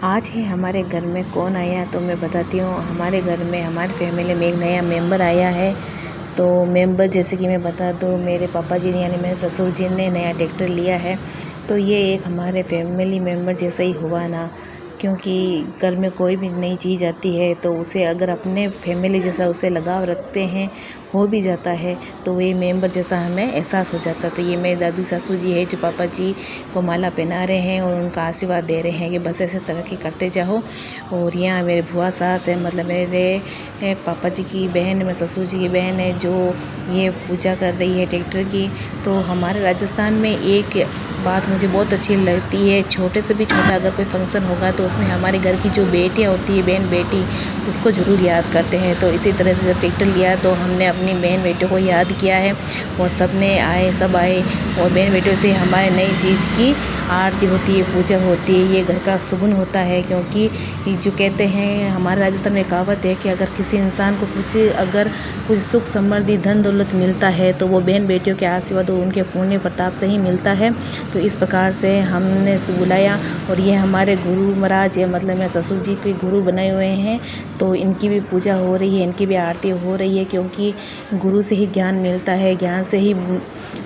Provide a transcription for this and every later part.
आज है हमारे घर में कौन आया तो मैं बताती हूँ। हमारे घर में हमारी फैमिली में एक नया मेंबर आया है। तो मेंबर जैसे कि मैं बता दूँ, मेरे पापा जी ने यानी मेरे ससुर जी ने नया ट्रैक्टर लिया है। तो ये एक हमारे फैमिली मेंबर जैसा ही हुआ ना, क्योंकि घर में कोई भी नई चीज़ आती है तो उसे अगर अपने फैमिली जैसा उसे लगाव रखते हैं, हो भी जाता है, तो ये मेंबर जैसा हमें एहसास हो जाता है। तो ये मेरी दादी सासू जी है जो पापा जी को माला पहना रहे हैं और उनका आशीर्वाद दे रहे हैं कि बस ऐसे तरक्की करते जाओ। और यहाँ मेरे बुआ सास है, मतलब मेरे पापा जी की बहन, मेरे ससुर जी की बहन है, जो ये पूजा कर रही है ट्रैक्टर की। तो हमारे राजस्थान में एक बात मुझे बहुत अच्छी लगती है, छोटे से भी छोटा अगर कोई फंक्शन होगा तो उसमें हमारे घर की जो बेटियां होती है, बहन बेटी, उसको ज़रूर याद करते हैं। तो इसी तरह से जब ट्रैक्टर लिया तो हमने अपनी बहन बेटियों को याद किया है और सब आए और बहन बेटियों से हमारे नई चीज़ की आरती होती है, पूजा होती है। ये घर का सुगुन होता है, क्योंकि जो कहते हैं हमारे राजस्थान में कहावत है कि अगर किसी इंसान को कुछ सुख समृद्धि धन दौलत मिलता है तो वो बहन बेटियों के आशीर्वाद और उनके पुण्य प्रताप से ही मिलता है। तो इस प्रकार से हमने बुलाया और ये हमारे गुरु महाराज है, मतलब मेरे ससुर जी के गुरु बनाए हुए हैं। तो इनकी भी पूजा हो रही है, इनकी भी आरती हो रही है, क्योंकि गुरु से ही ज्ञान मिलता है, ज्ञान से ही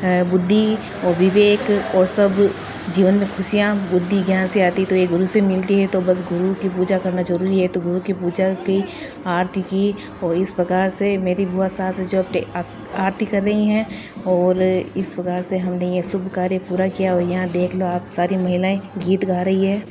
बुद्धि और विवेक और सब जीवन में खुशियाँ बुद्धि ज्ञान से आती। तो ये गुरु से मिलती है, तो बस गुरु की पूजा करना ज़रूरी है। तो गुरु की पूजा की आरती की और इस प्रकार से मेरी बुआ सास जो आरती कर रही हैं और इस प्रकार से हमने ये शुभ कार्य पूरा किया। और यहाँ देख लो आप, सारी महिलाएं गीत गा रही है।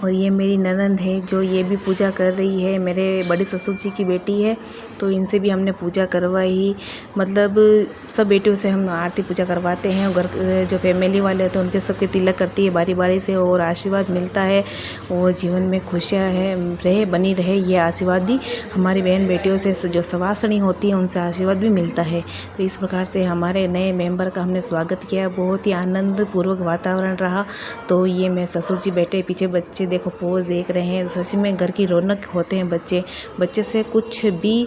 और ये मेरी ननंद है जो ये भी पूजा कर रही है, मेरे बड़े ससुर जी की बेटी है। तो इनसे भी हमने पूजा करवाई, मतलब सब बेटियों से हम आरती पूजा करवाते हैं। घर जो फैमिली वाले हैं तो उनके सबके तिलक करती है बारी बारी से और आशीर्वाद मिलता है और जीवन में खुशियाँ बनी रहे, ये आशीर्वाद भी हमारी बहन बेटियों से जो सवासनी होती है उनसे आशीर्वाद भी मिलता है। तो इस प्रकार से हमारे नए मेंबर का हमने स्वागत किया, बहुत ही आनंदपूर्वक वातावरण रहा। तो ये मेरे ससुर जी बैठे, पीछे बच्चे देखो पोज देख रहे हैं। सच में घर की रौनक होते हैं बच्चे से कुछ भी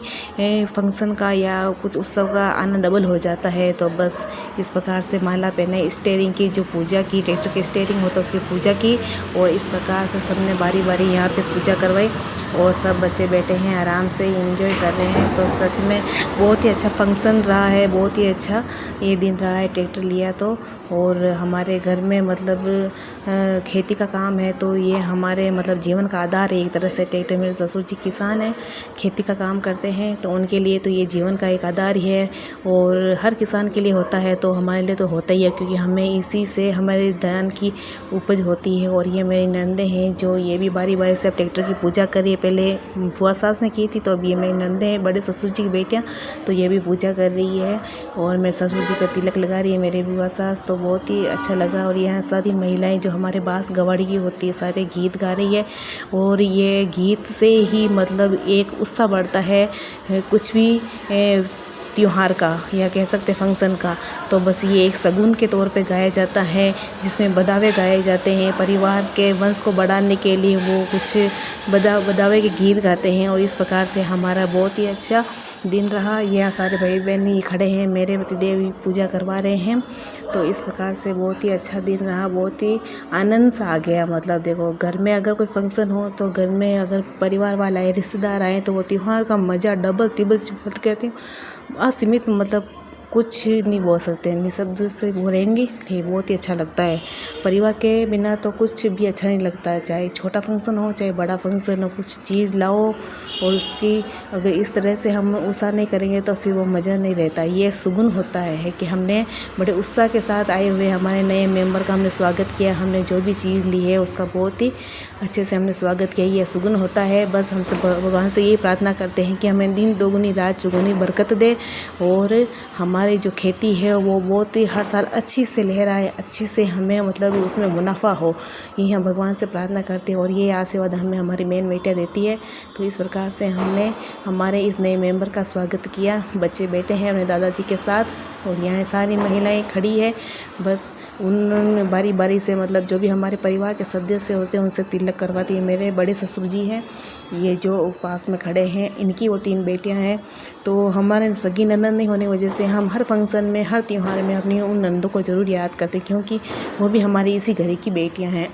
फंक्शन का या कुछ उत्सव का आनंद डबल हो जाता है। तो बस इस प्रकार से माला पहने, स्टेयरिंग की जो पूजा की, ट्रैक्टर की स्टेयरिंग होता है उसकी पूजा की और इस प्रकार से सबने बारी बारी यहाँ पे पूजा करवाई और सब बच्चे बैठे हैं आराम से एंजॉय कर रहे हैं। तो सच में बहुत ही अच्छा फंक्शन रहा है, बहुत ही अच्छा ये दिन रहा है ट्रैक्टर लिया तो। और हमारे घर में मतलब खेती का काम है, तो ये हमारे मतलब जीवन का आधार है एक तरह से ट्रैक्टर। मेरे ससुर जी किसान हैं, खेती का काम करते हैं, तो उनके लिए तो ये जीवन का एक आधार ही है और हर किसान के लिए होता है। तो हमारे लिए तो होता ही है, क्योंकि हमें इसी से हमारे धान की उपज होती है। और ये मेरी नंदे हैं जो ये भी बारी बारी से अब ट्रैक्टर की पूजा करी, पहले बुआ सास ने की थी, तो अब ये मेरी नंदे हैं, बड़े ससुर जी की बेटियाँ, तो ये भी पूजा कर रही है और मेरे ससुर जी का तिलक लगा रही है मेरे बुआ सास। तो बहुत ही अच्छा लगा। और यहाँ सारी महिलाएं जो हमारे बांस गवाड़ी की होती है सारे गीत गा रही है और ये गीत से ही मतलब एक उत्साह बढ़ता है, कुछ भी त्योहार का या कह सकते फंक्शन का। तो बस ये एक शगुन के तौर पे गाया जाता है, जिसमें बधावे गाए जाते हैं, परिवार के वंश को बढ़ाने के लिए वो कुछ बधावे के गीत गाते हैं। और इस प्रकार से हमारा बहुत ही अच्छा दिन रहा। यह सारे भाई बहन ही खड़े हैं, मेरे पतिदेव पूजा करवा रहे हैं। तो इस प्रकार से बहुत ही अच्छा दिन रहा, बहुत ही आनंद सा आ गया। मतलब देखो, घर में अगर कोई फंक्शन हो तो घर में अगर परिवार वाला आए, रिश्तेदार आए, तो वो त्यौहार का मज़ा डबल तिबल कहती हूँ असीमित, मतलब कुछ नहीं बोल सकते, निशब्द से बोलेंगे ये बहुत ही अच्छा लगता है। परिवार के बिना तो कुछ भी अच्छा नहीं लगता है, चाहे छोटा फंक्शन हो चाहे बड़ा फंक्शन हो। कुछ चीज़ लाओ और उसकी अगर इस तरह से हम उत्साह नहीं करेंगे तो फिर वो मज़ा नहीं रहता। ये सुगुन होता है कि हमने बड़े उत्साह के साथ आए हुए हमारे नए मेंबर का हमने स्वागत किया, हमने जो भी चीज़ ली है उसका बहुत ही अच्छे से हमने स्वागत किया। ये सुगुन होता है। बस हमसे भगवान से ये प्रार्थना करते हैं कि हमें दिन दोगुनी रात चौगुनी बरकत दे और हमारी जो खेती है वो बहुत ही हर साल अच्छी से लहराए, अच्छे से हमें मतलब उसमें मुनाफा हो, ये हम भगवान से प्रार्थना करते हैं और ये आशीर्वाद हमें हमारी बहन बेटियाँ देती है। तो इस प्रकार प्रकार से हमने हमारे इस नए मेंबर का स्वागत किया। बच्चे बैठे हैं अपने दादाजी के साथ और यहाँ सारी महिलाएं खड़ी है। बस उन बारी बारी से मतलब जो भी हमारे परिवार के सदस्य होते हैं उनसे तिलक करवाती है। मेरे बड़े ससुर जी हैं, ये जो पास में खड़े हैं, इनकी वो 3 बेटियां हैं। तो हमारे सगी ननद नहीं होने की वजह से हम हर फंक्शन में, हर त्यौहार में अपनी उन नंदों को ज़रूर याद करते हैं, क्योंकि वो भी हमारी इसी घर की बेटियां हैं।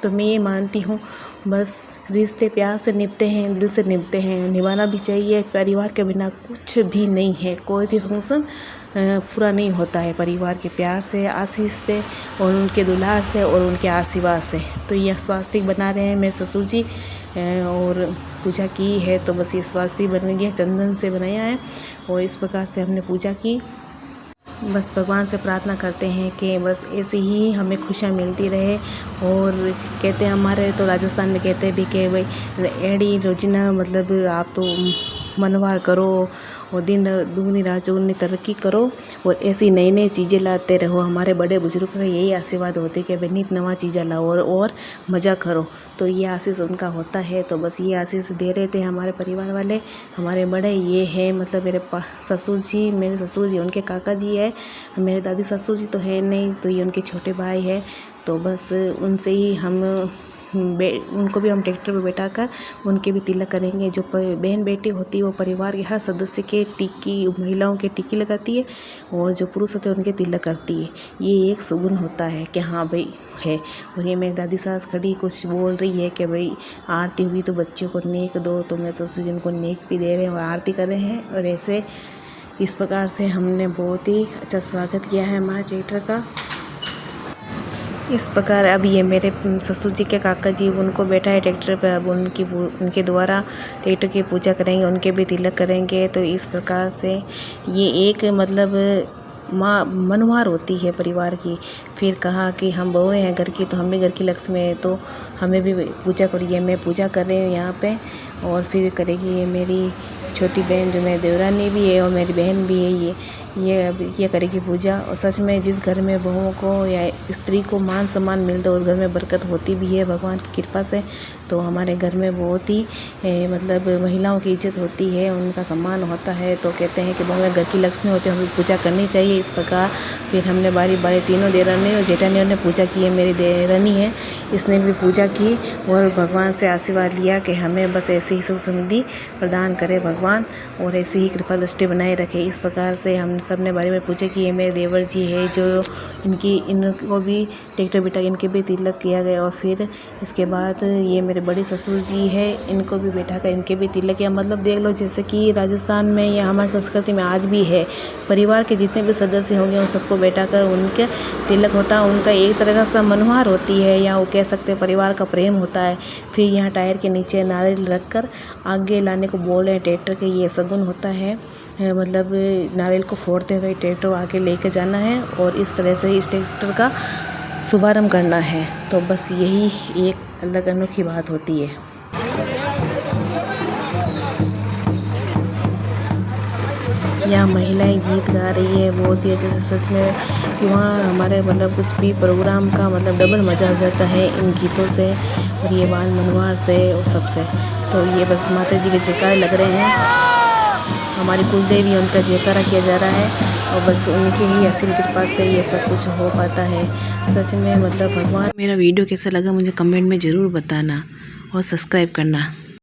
तो मैं ये मानती हूँ बस रिश्ते प्यार से निभते हैं, दिल से निभते हैं, निभाना भी चाहिए। परिवार के बिना कुछ भी नहीं है, कोई भी फंक्शन पूरा नहीं होता है परिवार के प्यार से, आशीष से और उनके दुलार से और उनके आशीर्वाद से। तो यह स्वास्तिक बना रहे हैं मेरे ससुर जी और पूजा की है। तो बस ये स्वास्तिक बन गया, चंदन से बनाया है और इस प्रकार से हमने पूजा की। बस भगवान से प्रार्थना करते हैं कि बस ऐसे ही हमें खुशियाँ मिलती रहे। और कहते हैं हमारे तो राजस्थान में कहते हैं भी कि भाई एड़ी रोजना मतलब आप तो मनवार करो और दिन दुगनी रात चौगुनी तरक्की करो और ऐसी नई नई चीज़ें लाते रहो। हमारे बड़े बुजुर्ग का यही आशीर्वाद होते कि भाई नित नवा चीज़ें लाओ और मज़ा करो। तो ये आशीष उनका होता है। तो बस ये आशीष दे रहे थे हमारे परिवार वाले। हमारे बड़े ये हैं मतलब मेरे ससुर जी, मेरे ससुर जी उनके काका जी है, मेरे दादी ससुर जी तो है नहीं, तो ये उनके छोटे भाई है। तो बस उनसे ही हम उनको भी हम ट्रैक्टर पर बैठाकर उनके भी तिलक करेंगे। जो बहन बेटी होती है वो परिवार के हर सदस्य के टिक्की, महिलाओं के टिक्की लगाती है और जो पुरुष होते हैं उनके तिलक करती है। ये एक सुगुन होता है कि हाँ भाई है। और ये मेरी दादी सास खड़ी कुछ बोल रही है कि भाई आरती हुई तो बच्चों को नेक दो। तो मेरे ससुर जी उनको नेक भी दे रहे हैं और आरती कर रहे हैं। और ऐसे इस प्रकार से हमने बहुत ही अच्छा स्वागत किया है हमारे ट्रैक्टर का। इस प्रकार अब ये मेरे ससुर जी के काका जी उनको बैठा है ट्रैक्टर पर। अब उनके द्वारा ट्रैक्टर की पूजा करेंगे, उनके भी तिलक करेंगे। तो इस प्रकार से ये एक मतलब माँ मनोहार होती है परिवार की। फिर कहा कि हम बहुएं हैं घर की, तो हम भी घर की लक्ष्मी है, तो हमें भी पूजा करिए। मैं पूजा कर रही हूँ यहाँ पे और फिर करेगी ये मेरी छोटी बहन जो मेरी देवरानी भी है और मेरी बहन भी है, ये करेगी पूजा। और सच में जिस घर में बहुओं को या स्त्री को मान सम्मान मिलता है उस घर में बरकत होती भी है भगवान की कृपा से। तो हमारे घर में बहुत ही मतलब महिलाओं की इज्जत होती है, उनका सम्मान होता है। तो कहते हैं कि बहुएं घर की लक्ष्मी होती है, हमें पूजा करनी चाहिए। इस प्रकार फिर हमने बारी बारी तीनों देरानी और जेठानियों ने पूजा की है। मेरी देरानी है, इसने भी पूजा की और भगवान से आशीर्वाद लिया कि हमें बस ऐसी ही सुख समृद्धि प्रदान करे भगवान और ऐसी ही कृपा दृष्टि बनाए रखे। इस प्रकार से हम सब ने बारी बारी पूजा की है। मेरे देवर जी है जो इनको भी ट्रैक्टर बिठा इनके भी तिलक किया गया। और फिर इसके बाद ये मेरे बड़े ससुर जी है, इनको भी बैठा कर इनके भी तिलक किया। मतलब देख लो जैसे कि राजस्थान में या हमारी संस्कृति में आज भी है, परिवार के जितने भी सदस्य होंगे उन सबको बैठा कर उनके तिलक होता है। उनका एक तरह का सा मनोहार होती है या वो कह सकते हैं परिवार का प्रेम होता है। फिर यहाँ टायर के नीचे नारियल रख कर आगे लाने को बोल रहे हैं ट्रैक्टर के, ये शगुन होता है। मतलब नारियल को फोड़ते हुए ट्रैक्टर आगे लेकर जाना है और इस तरह से इस ट्रैक्टर का शुभारंभ करना है। तो बस यही एक अलग अनोखी बात होती है। यहाँ महिलाएं गीत गा रही है बहुत ही अच्छे से। सच में कि वहाँ हमारे मतलब कुछ भी प्रोग्राम का मतलब डबल मज़ा हो जाता है इन गीतों से और ये बाल मनवार से और सबसे। तो ये बस माता जी के जयकारे लग रहे हैं, हमारी कुलदेवी उनका जयकारा किया जा रहा है और बस उनकी ही असीम कृपा से ये सब कुछ हो पाता है। सच में मतलब भगवान। मेरा वीडियो कैसा लगा मुझे कमेंट में ज़रूर बताना और सब्सक्राइब करना।